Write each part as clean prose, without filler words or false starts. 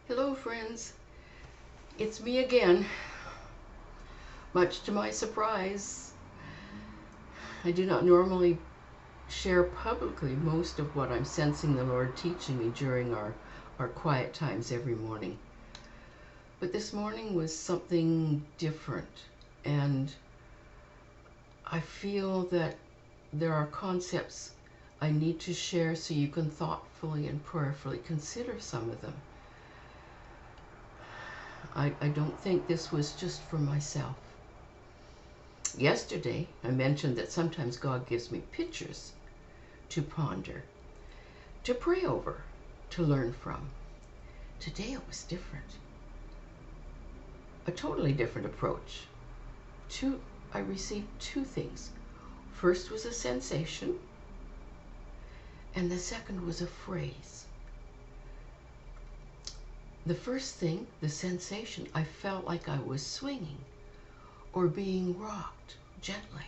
Hello friends, it's me again. Much to my surprise, I do not normally share publicly most of what I'm sensing the Lord teaching me during our quiet times every morning. But this morning was something different, and I feel that there are concepts I need to share so you can thoughtfully and prayerfully consider some of them. I don't think this was just for myself. Yesterday, I mentioned that sometimes God gives me pictures to ponder, to pray over, to learn from. Today it was different. A totally different approach. I received two things. First was a sensation, and the second was a phrase. The first thing, the sensation, I felt like I was swinging or being rocked gently.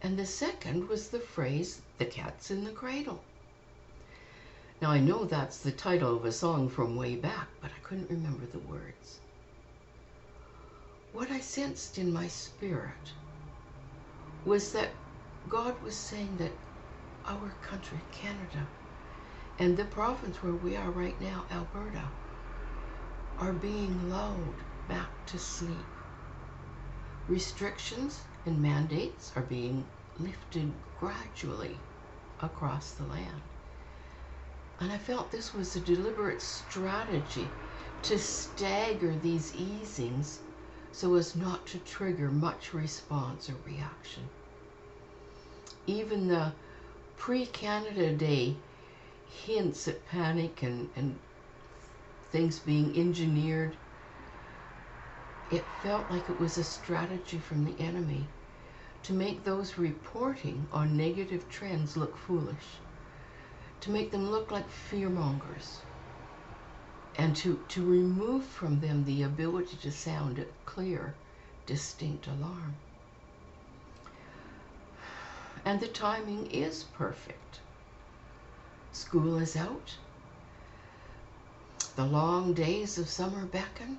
And the second was the phrase, "The cat's in the cradle." Now I know that's the title of a song from way back, but I couldn't remember the words. What I sensed in my spirit was that God was saying that our country, Canada, and the province where we are right now, Alberta, are being lulled back to sleep. Restrictions and mandates are being lifted gradually across the land. And I felt this was a deliberate strategy to stagger these easings so as not to trigger much response or reaction. Even the pre-Canada Day hints at panic and things being engineered, it felt like it was a strategy from the enemy to make those reporting on negative trends look foolish, to make them look like fearmongers, and to remove from them the ability to sound a clear, distinct alarm. And the timing is perfect. School is out. The long days of summer beckon.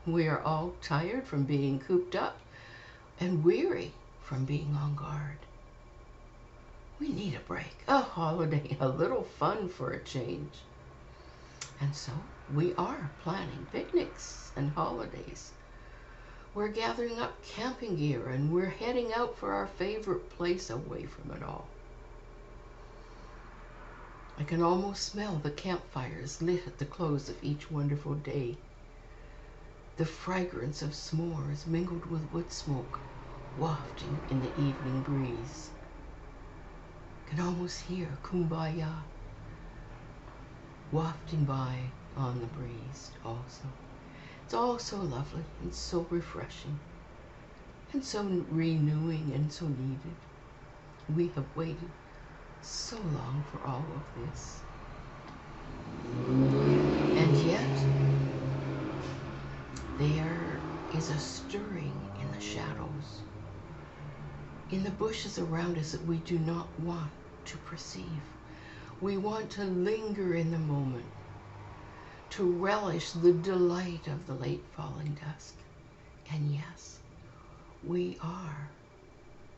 We are all tired from being cooped up and weary from being on guard. We need a break, a holiday, a little fun for a change. And so we are planning picnics and holidays. We're gathering up camping gear and we're heading out for our favorite place away from it all. I can almost smell the campfires lit at the close of each wonderful day. The fragrance of s'mores mingled with wood smoke wafting in the evening breeze. I can almost hear Kumbaya wafting by on the breeze also. It's all so lovely and so refreshing and so renewing and so needed. We have waited so long for all of this. And yet, there is a stirring in the shadows, in the bushes around us that we do not want to perceive. We want to linger in the moment, to relish the delight of the late falling dusk. And yes, we are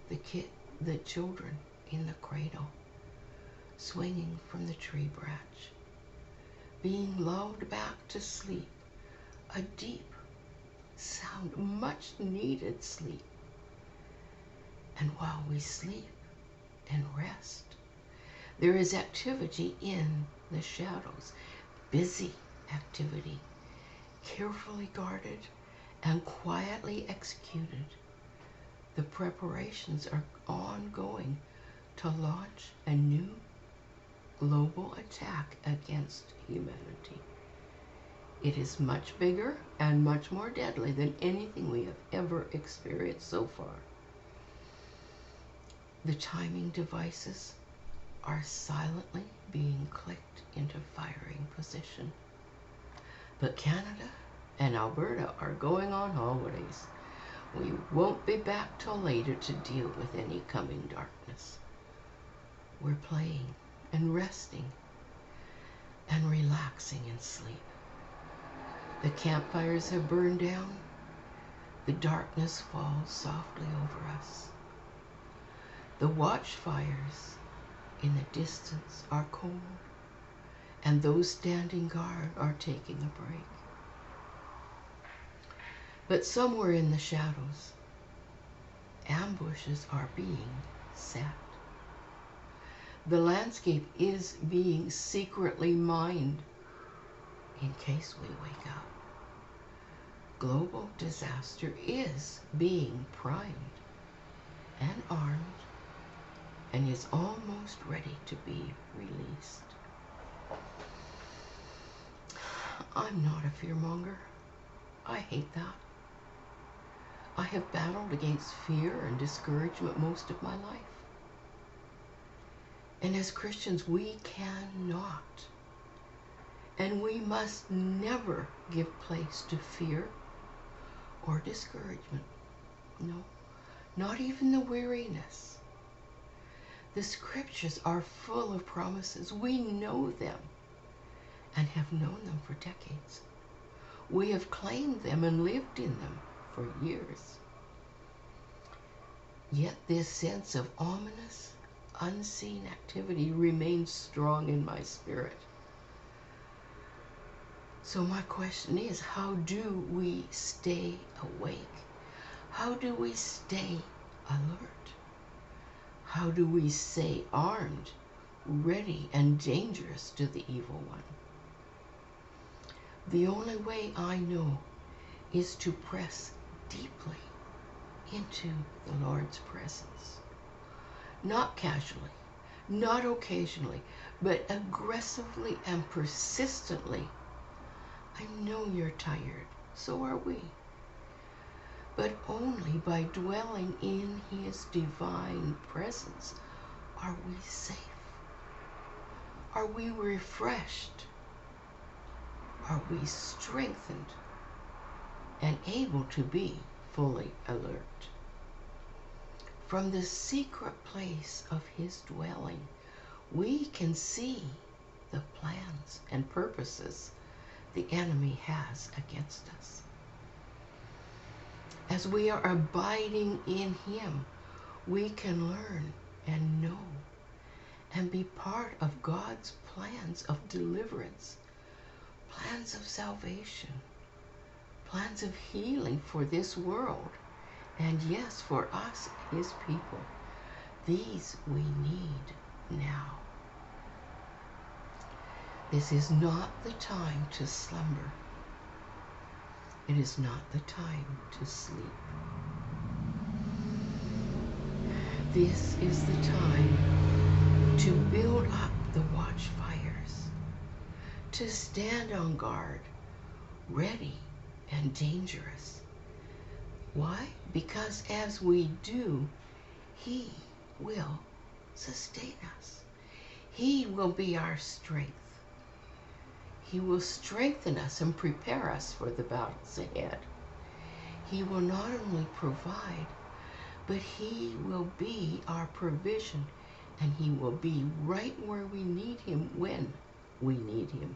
the children in the cradle, swinging from the tree branch, being lulled back to sleep, a deep, sound, much needed sleep. And while we sleep and rest, there is activity in the shadows, busy activity, carefully guarded and quietly executed. The preparations are ongoing to launch a new global attack against humanity. It is much bigger and much more deadly than anything we have ever experienced so far. The timing devices are silently being clicked into firing position. But Canada and Alberta are going on holidays. We won't be back till later to deal with any coming darkness. We're playing and resting and relaxing relaxing in sleep. The campfires have burned down. The darkness falls softly over us. The watchfires in the distance are cold, and those standing guard are taking a break. But somewhere in the shadows, ambushes are being set. The landscape is being secretly mined in case we wake up. Global disaster is being primed and armed and is almost ready to be released. I'm not a fearmonger. I hate that. I have battled against fear and discouragement most of my life. And as Christians, we cannot and we must never give place to fear or discouragement. No, not even the weariness. The scriptures are full of promises. We know them and have known them for decades. We have claimed them and lived in them for years. Yet this sense of ominous, unseen activity remains strong in my spirit. So my question is, how do we stay awake? How do we stay alert? How do we stay armed, ready, and dangerous to the evil one? The only way I know is to press deeply into the Lord's presence. Not casually, not occasionally, but aggressively and persistently. I know you're tired, so are we. But only by dwelling in His divine presence are we safe. Are we refreshed? Are we strengthened and able to be fully alert? From the secret place of His dwelling, we can see the plans and purposes the enemy has against us. As we are abiding in Him, we can learn and know and be part of God's plans of deliverance, plans of salvation, plans of healing for this world, and yes, for us, His people. These we need now. This is not the time to slumber. It is not the time to sleep. This is the time to build up the watchfires, to stand on guard, ready and dangerous. Why? Because as we do, He will sustain us. He will be our strength. He will strengthen us and prepare us for the battles ahead. He will not only provide, but He will be our provision, and He will be right where we need Him when we need Him.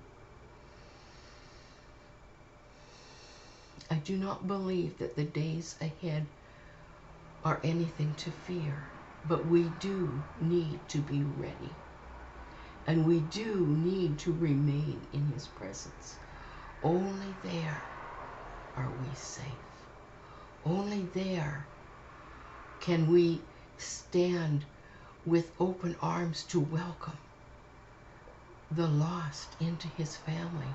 I do not believe that the days ahead are anything to fear, but we do need to be ready. And we do need to remain in His presence. Only there are we safe. Only there can we stand with open arms to welcome the lost into His family,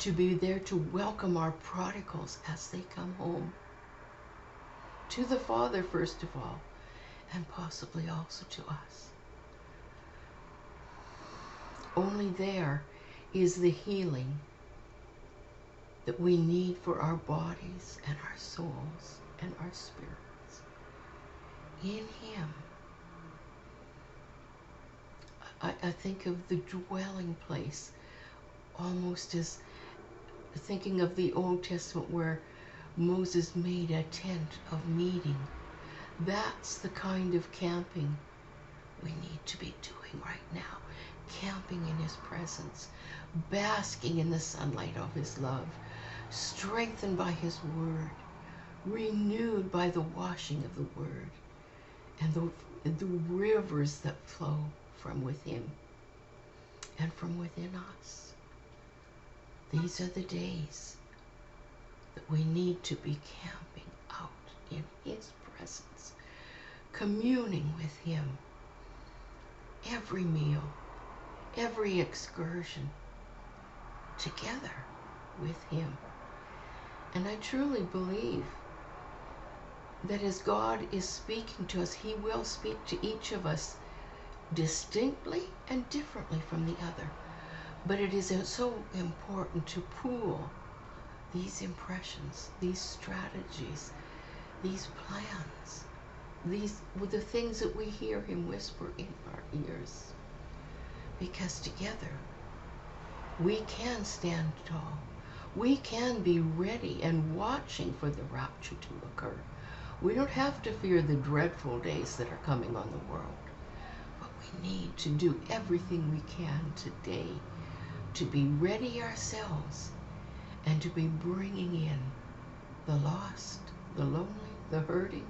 to be there to welcome our prodigals as they come home, to the Father first of all, and possibly also to us. Only there is the healing that we need for our bodies and our souls and our spirits. In Him, I think of the dwelling place almost as thinking of the Old Testament where Moses made a tent of meeting. That's the kind of camping we need to be doing right now. camping in his presence, basking in the sunlight of his love, strengthened by his word, renewed by the washing of the word, and the rivers that flow from within and from within us. These are the days that we need to be camping out in his presence, communing with him. Every meal, every excursion, together with him. And I truly believe that as God is speaking to us, he will speak to each of us distinctly and differently from the other. But it is so important to pool these impressions, these strategies, these plans, these with the things that we hear him whisper in our ears. Because together we can stand tall. We can be ready and watching for the rapture to occur. We don't have to fear the dreadful days that are coming on the world. But we need to do everything we can today to be ready ourselves and to be bringing in the lost, the lonely, the hurting,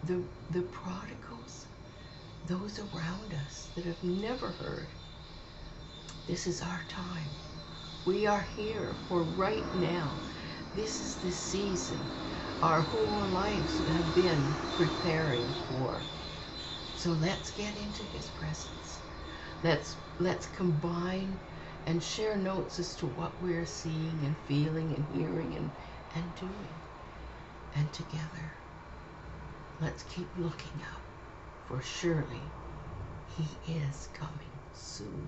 the prodigals, those around us that have never heard. This is our time. We are here for right now. This is the season our whole lives have been preparing for. So let's get into his presence. Let's combine and share notes as to what we're seeing and feeling and hearing and doing. And together, let's keep looking up, for surely he is coming soon.